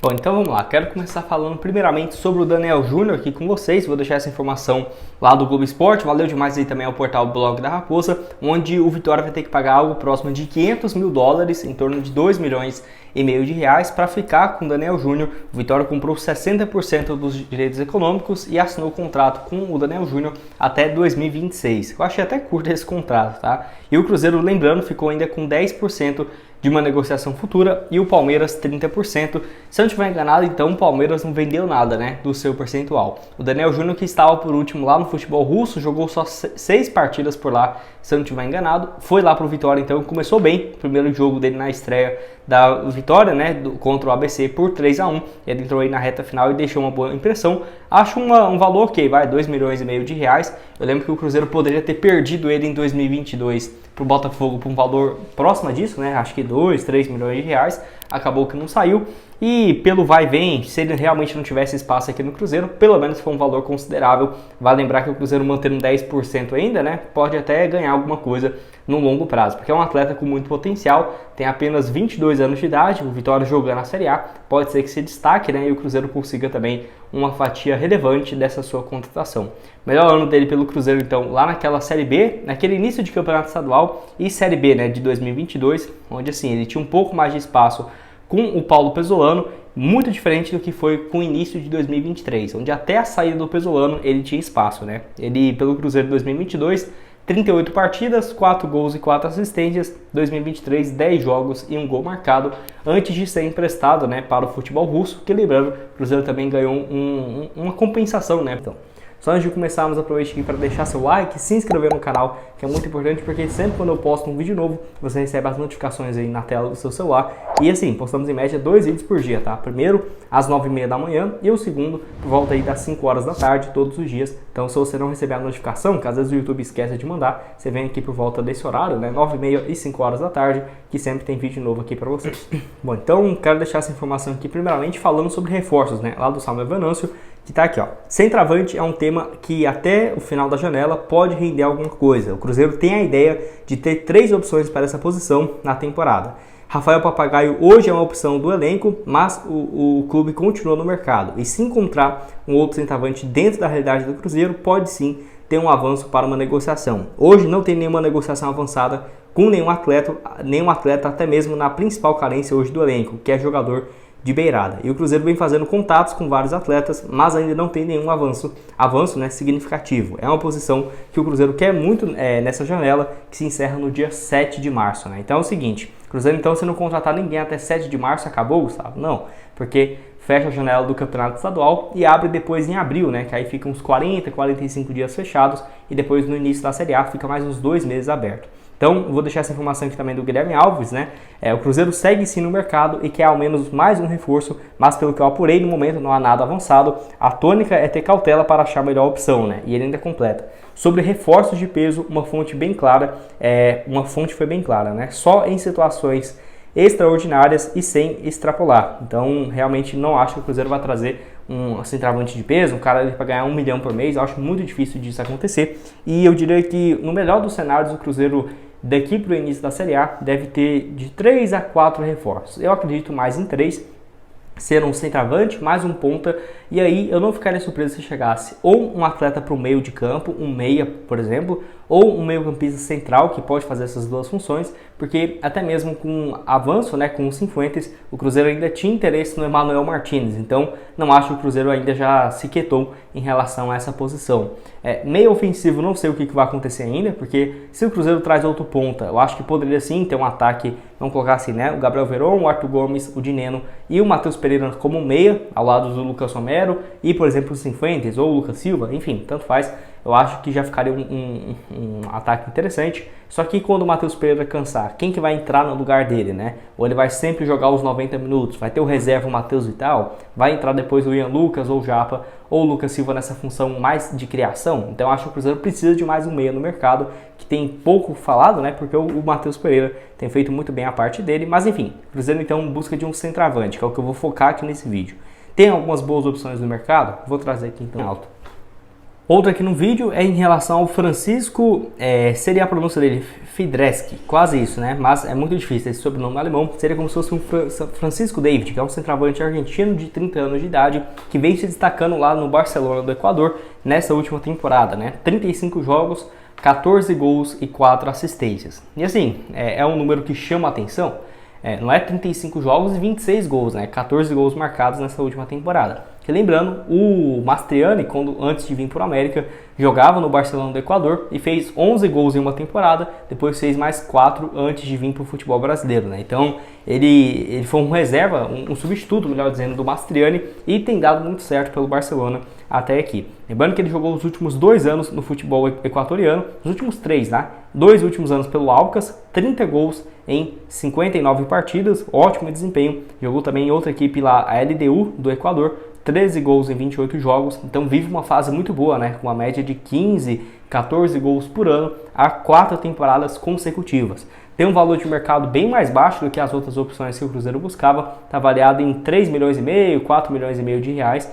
Bom, então vamos lá. Quero começar falando primeiramente sobre o Daniel Júnior aqui com vocês. Vou deixar essa informação lá do Globo Esporte. Valeu demais aí também ao portal Blog da Raposa, onde o Vitória vai ter que pagar algo próximo de $500 mil, em torno de R$2,5 milhões de reais, para ficar com o Daniel Júnior. O Vitória comprou 60% dos direitos econômicos e assinou o contrato com o Daniel Júnior até 2026. Eu achei até curto esse contrato, tá? E o Cruzeiro, lembrando, ficou ainda com 10% de uma negociação futura e o Palmeiras 30%. Se eu não estiver enganado, então o Palmeiras não vendeu nada, né, do seu percentual. O Daniel Júnior, que estava por último lá no futebol russo, jogou só 6 partidas por lá, se eu não estiver enganado, foi lá pro Vitória, então começou bem. O primeiro jogo dele na estreia da Vitória, né, contra o ABC por 3-1, ele entrou aí na reta final e deixou uma boa impressão. Acho um valor ok, vai, R$2,5 milhões de reais. Eu lembro que o Cruzeiro poderia ter perdido ele em 2022 pro Botafogo por um valor próximo disso, né, acho que 2, 3 milhões de reais, acabou que não saiu. E pelo vai e vem, se ele realmente não tivesse espaço aqui no Cruzeiro, pelo menos foi um valor considerável. Vale lembrar que o Cruzeiro mantendo 10% ainda, né, pode até ganhar alguma coisa no longo prazo, porque é um atleta com muito potencial, tem apenas 22 anos de idade, o Vitória jogando na Série A, pode ser que se destaque, né, e o Cruzeiro consiga também uma fatia relevante dessa sua contratação. Melhor ano dele pelo Cruzeiro, então, lá naquela Série B, naquele início de campeonato estadual e Série B, né, de 2022, onde assim, ele tinha um pouco mais de espaço com o Paulo Pesolano, muito diferente do que foi com o início de 2023, onde até a saída do Pesolano ele tinha espaço, né? Ele, pelo Cruzeiro de 2022, 38 partidas, 4 gols e 4 assistências, 2023, 10 jogos e 1 gol marcado, antes de ser emprestado, né, para o futebol russo, que lembrando, o Cruzeiro também ganhou uma compensação, né? Então, só antes de começarmos, aproveite aqui para deixar seu like, se inscrever no canal, que é muito importante, porque sempre quando eu posto um vídeo novo, você recebe as notificações aí na tela do seu celular. E assim, postamos em média 2 vídeos por dia, tá? Primeiro às 9h30 da manhã e o segundo por volta aí das 5 horas da tarde, todos os dias. Então, se você não receber a notificação, que às vezes o YouTube esquece de mandar, você vem aqui por volta desse horário, né? 9h30 e 5 horas da tarde, que sempre tem vídeo novo aqui para vocês. Bom, então quero deixar essa informação aqui primeiramente falando sobre reforços, né? Lá do Samuel Venâncio, que tá aqui, ó. Centroavante é um tema que até o final da janela pode render alguma coisa. O Cruzeiro tem a ideia de ter 3 opções para essa posição na temporada. Rafael Papagaio hoje é uma opção do elenco, mas o clube continua no mercado. E se encontrar um outro centroavante dentro da realidade do Cruzeiro, pode sim ter um avanço para uma negociação. Hoje não tem nenhuma negociação avançada com nenhum atleta, até mesmo na principal carência hoje do elenco, que é jogador de beirada. E o Cruzeiro vem fazendo contatos com vários atletas, mas ainda não tem nenhum avanço, né, significativo. É uma posição que o Cruzeiro quer muito nessa janela, que se encerra no dia 7 de março. Né? Então é o seguinte, Cruzeiro, então, se não contratar ninguém até 7 de março, acabou, Gustavo? Não, porque fecha a janela do campeonato estadual e abre depois em abril, né? Que aí fica uns 40, 45 dias fechados e depois no início da Série A fica mais uns 2 meses aberto. Então, vou deixar essa informação aqui também do Guilherme Alves, né? O Cruzeiro segue sim no mercado e quer ao menos mais um reforço, mas pelo que eu apurei, no momento não há nada avançado. A tônica é ter cautela para achar a melhor opção, né? E ele ainda completa. Sobre reforços de peso, uma fonte foi bem clara, né? Só em situações extraordinárias e sem extrapolar. Então, realmente não acho que o Cruzeiro vai trazer um centroavante de peso, um cara para ganhar 1 milhão por mês. Eu acho muito difícil disso acontecer. E eu diria que, no melhor dos cenários, o Cruzeiro, daqui para o início da Série A, deve ter de 3 a 4 reforços. Eu acredito mais em 3, ser um centroavante, mais um ponta, e aí eu não ficaria surpreso se chegasse ou um atleta para o meio de campo, um meia, por exemplo, ou um meio-campista central que pode fazer essas duas funções, porque até mesmo com avanço, né, com o Cifuentes, o Cruzeiro ainda tinha interesse no Emmanuel Martinez, então não acho que o Cruzeiro ainda já se quietou em relação a essa posição. Meio ofensivo, não sei o que vai acontecer ainda, porque se o Cruzeiro traz outro ponta, eu acho que poderia sim ter um ataque, vamos colocar assim, né, o Gabriel Veron, o Arthur Gomes, o Dineno e o Matheus Pereira como meia, ao lado do Lucas Romero e, por exemplo, o Cifuentes ou o Lucas Silva, enfim, tanto faz. Eu acho que já ficaria um ataque interessante. Só que quando o Matheus Pereira cansar, quem que vai entrar no lugar dele, né? Ou ele vai sempre jogar os 90 minutos? Vai ter o reserva, o Matheus Vital? Vai entrar depois o Ian Lucas ou o Japa ou o Lucas Silva nessa função mais de criação? Então eu acho que o Cruzeiro precisa de mais um meia no mercado, que tem pouco falado, né? Porque o Matheus Pereira tem feito muito bem a parte dele. Mas enfim, o Cruzeiro então busca de um centroavante, que é o que eu vou focar aqui nesse vídeo. Tem algumas boas opções no mercado? Vou trazer aqui então alto. Outro aqui no vídeo é em relação ao Francisco, seria a pronúncia dele, Fidreski, quase isso, né? Mas é muito difícil esse sobrenome alemão. Seria como se fosse um Francisco David, que é um centroavante argentino de 30 anos de idade, que vem se destacando lá no Barcelona do Equador nessa última temporada, né? 35 jogos, 14 gols e 4 assistências. E assim, é um número que chama a atenção. Não é 35 jogos e 26 gols, né? 14 gols marcados nessa última temporada. Que lembrando, o Mastriani, antes de vir para o América, jogava no Barcelona do Equador e fez 11 gols em uma temporada, depois fez mais 4 antes de vir para o futebol brasileiro, né? Então ele foi um reserva, um substituto, melhor dizendo, do Mastriani, e tem dado muito certo pelo Barcelona até aqui. Lembrando que ele jogou os últimos 2 anos no futebol equatoriano, os últimos 3, né? 2 últimos anos pelo Aucas, 30 gols em 59 partidas, ótimo desempenho. Jogou também em outra equipe lá, a LDU do Equador, 13 gols em 28 jogos, então vive uma fase muito boa, né? Com uma média de 15, 14 gols por ano há 4 temporadas consecutivas. Tem um valor de mercado bem mais baixo do que as outras opções que o Cruzeiro buscava, está avaliado em 3 milhões e meio, 4 milhões e meio de reais.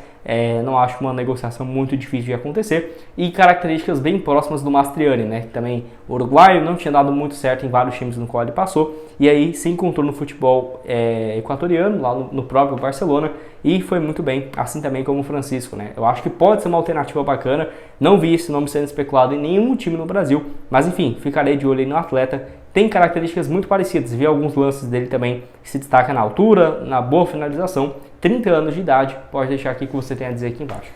Não acho uma negociação muito difícil de acontecer, e características bem próximas do Mastriani, né? Que também o uruguaio não tinha dado muito certo em vários times no qual ele passou, e aí se encontrou no futebol equatoriano, lá no próprio Barcelona, e foi muito bem, assim também como o Francisco, né? Eu acho que pode ser uma alternativa bacana, não vi esse nome sendo especulado em nenhum time no Brasil, mas enfim, ficarei de olho aí no atleta. Tem características muito parecidas, vi alguns lances dele também que se destaca na altura, na boa finalização, 30 anos de idade, pode deixar aqui o que você tem a dizer aqui embaixo.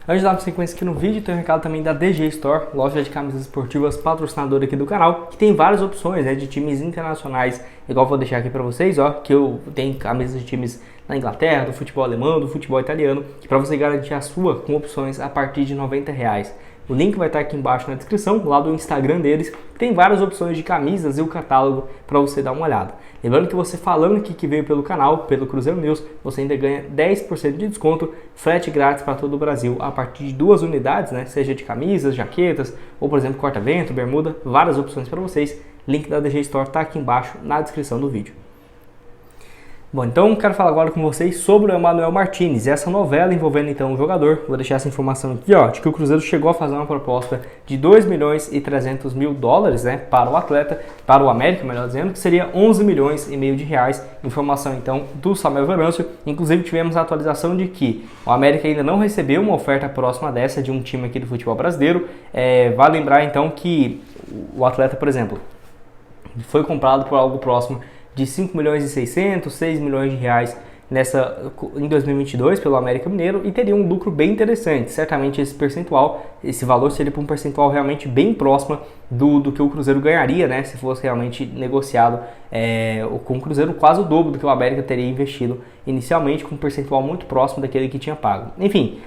Antes de dar uma sequência aqui no vídeo, tem um recado também da DG Store, loja de camisas esportivas patrocinadora aqui do canal, que tem várias opções, né, de times internacionais, igual vou deixar aqui para vocês, ó, que eu tenho camisas de times na Inglaterra, do futebol alemão, do futebol italiano, que para você garantir a sua com opções a partir de R$90. O link vai estar aqui embaixo na descrição, lá do Instagram deles, tem várias opções de camisas e o catálogo para você dar uma olhada. Lembrando que você falando aqui que veio pelo canal, pelo Cruzeiro News, você ainda ganha 10% de desconto, frete grátis para todo o Brasil, a partir de 2 unidades, né? Seja de camisas, jaquetas, ou por exemplo corta-vento, bermuda, várias opções para vocês. Link da DG Store está aqui embaixo na descrição do vídeo. Bom, então quero falar agora com vocês sobre o Emmanuel Martinez, essa novela envolvendo então o jogador. Vou deixar essa informação aqui, ó, de que o Cruzeiro chegou a fazer uma proposta de 2 milhões e 300 mil dólares, né, para o atleta, para o América, melhor dizendo, que seria 11 milhões e meio de reais. Informação então do Samuel Venâncio. Inclusive tivemos a atualização de que o América ainda não recebeu uma oferta próxima dessa de um time aqui do futebol brasileiro. Vale lembrar então que o atleta, por exemplo, foi comprado por algo próximo de 5 milhões e 600, 6 milhões de reais em 2022 pelo América Mineiro, e teria um lucro bem interessante. Certamente esse valor seria para um percentual realmente bem próximo do que o Cruzeiro ganharia, né, se fosse realmente negociado com o Cruzeiro, quase o dobro do que o América teria investido inicialmente, com um percentual muito próximo daquele que tinha pago. Enfim,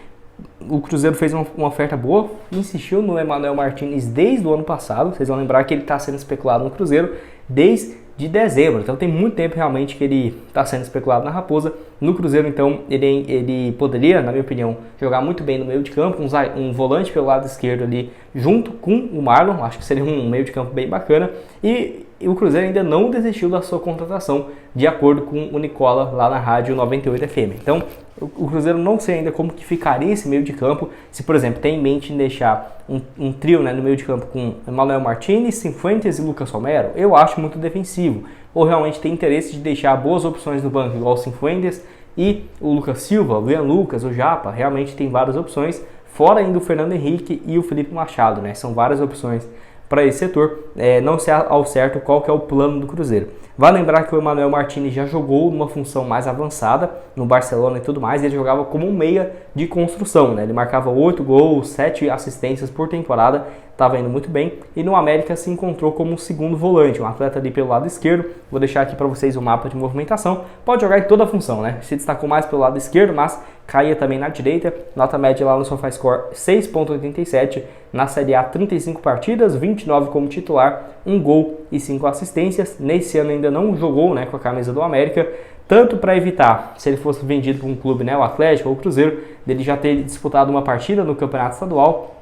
o Cruzeiro fez uma oferta boa, insistiu no Emmanuel Martinez desde o ano passado. Vocês vão lembrar que ele está sendo especulado no Cruzeiro desde dezembro, então tem muito tempo realmente que ele está sendo especulado na Raposa. No Cruzeiro, então, ele poderia, na minha opinião, jogar muito bem no meio de campo, um volante pelo lado esquerdo ali, junto com o Marlon. Acho que seria um meio de campo bem bacana, e o Cruzeiro ainda não desistiu da sua contratação, de acordo com o Nicola lá na rádio 98 FM. Então, o Cruzeiro não sei ainda como que ficaria esse meio de campo, se por exemplo tem em mente em deixar um trio, né, no meio de campo com Emmanuel Martinez, Cifuentes e Lucas Romero. Eu acho muito defensivo, ou realmente tem interesse de deixar boas opções no banco, igual o Cifuentes e o Lucas Silva, o Ian Lucas, o Japa. Realmente tem várias opções, fora ainda o Fernando Henrique e o Felipe Machado, né? São várias opções para esse setor. Não sei ao certo qual que é o plano do Cruzeiro. Vale lembrar que o Emmanuel Martinez já jogou numa função mais avançada no Barcelona e tudo mais. Ele jogava como um meia de construção, né? Ele marcava 8 gols, 7 assistências por temporada, estava indo muito bem. E no América se encontrou como um segundo volante, um atleta ali pelo lado esquerdo. Vou deixar aqui para vocês o mapa de movimentação. Pode jogar em toda a função, né? Se destacou mais pelo lado esquerdo, mas caía também na direita. Nota média lá no SofaScore 6.87. Na Série A, 35 partidas, 29 como titular, 1 gol e 5 assistências. Nesse ano ainda não jogou, né, com a camisa do América, tanto para evitar, se ele fosse vendido para um clube, né, o Atlético ou o Cruzeiro, dele já ter disputado uma partida no Campeonato Estadual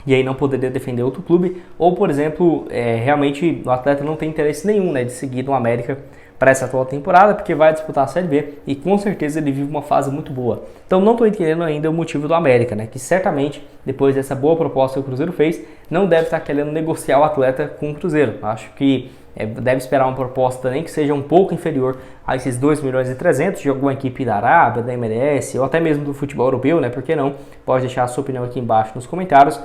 e aí não poderia defender outro clube, ou por exemplo, realmente o atleta não tem interesse nenhum, né, de seguir no América para essa atual temporada, porque vai disputar a Série B e com certeza ele vive uma fase muito boa. Então não estou entendendo ainda o motivo do América, né? Que certamente, depois dessa boa proposta que o Cruzeiro fez, não deve estar querendo negociar o atleta com o Cruzeiro. Acho que deve esperar uma proposta nem que seja um pouco inferior a esses 2,3 milhões de alguma equipe da Arábia, da MLS ou até mesmo do futebol europeu, né? Por que não? Pode deixar a sua opinião aqui embaixo nos comentários.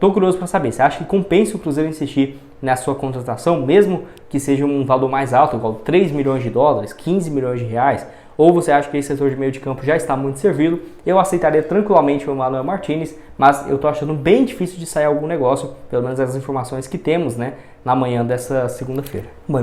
Tô curioso para saber, você acha que compensa o Cruzeiro insistir na sua contratação, mesmo que seja um valor mais alto, igual 3 milhões de dólares, 15 milhões de reais? Ou você acha que esse setor de meio de campo já está muito servido? Eu aceitaria tranquilamente o Emmanuel Martinez, mas eu tô achando bem difícil de sair algum negócio, pelo menos as informações que temos, né, na manhã dessa segunda-feira. Bom,